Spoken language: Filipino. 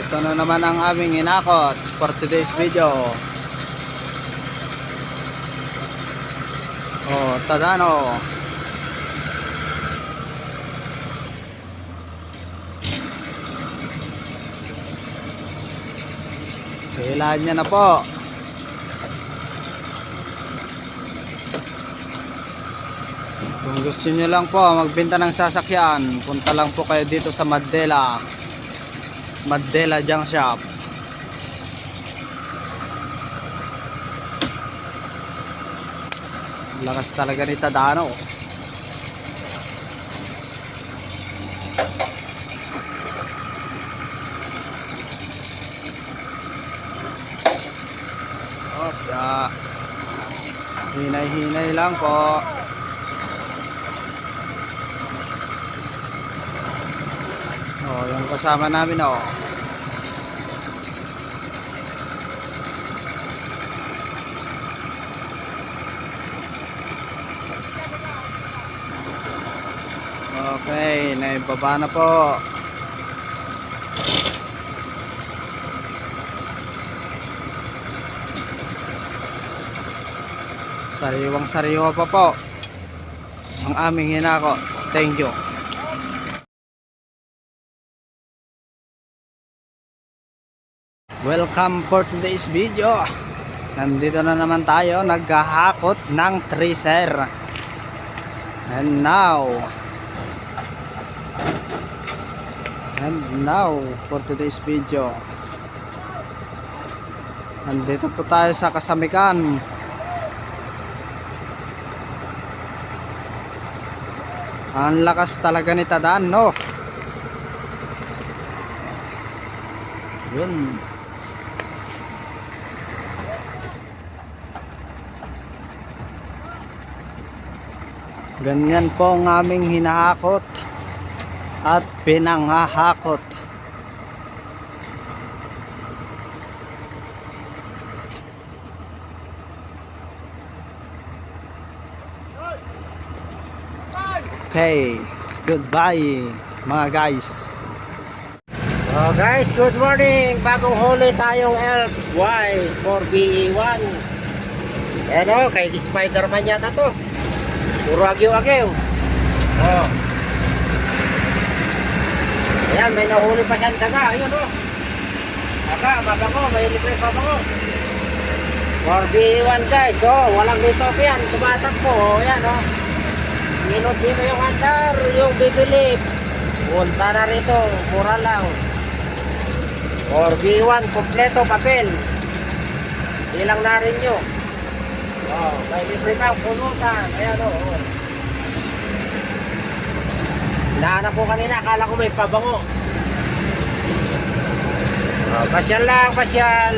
Ito na naman ang aming inakot for today's video. Oh, Tadano. Kailangan niya na po. Kung gusto niyo lang po magbenta ng sasakyan, punta lang po kayo dito sa Madela Junk Shop. Lakas talaga ni Tadano. Opya. Hinay-hinay lang po. Oh, yung kasama namin oh. Okay, naibaba na po. Sariwang sariwa pa po ang aming hinako. Thank you. Welcome for today's video. Nandito na naman tayo, naghahakot ng tracer. And now for today's video, nandito po tayo sa Kasamikan. Ang lakas talaga ni Tadano. Yun. Ganyan po ang aming hinahakot at pinanghahakot. Okay, goodbye mga guys. Oh guys, good morning. Bagong huli tayong elk Y 4BE1. Ano, kay Spider-Man yata to. Puro agyo-agyo. Oh. Ayan, may nahuli pa siyang daga. Ayun oh. Daga, mabango, may libre pa bango. 4BE1 guys. Oh, walang dito pa yan. Tumatakbo. Oh, ayan oh. Minot dito yung andar, yung bibilip. Punta na rito, mura lang. 4BE1, kompleto papel. Ilang na rin nyo. Oh, may libre kang punutan. Ayan o. Oh. Hinahanap ko kanina, akala ko may pabango. Oh, pasyal lang, pasyal.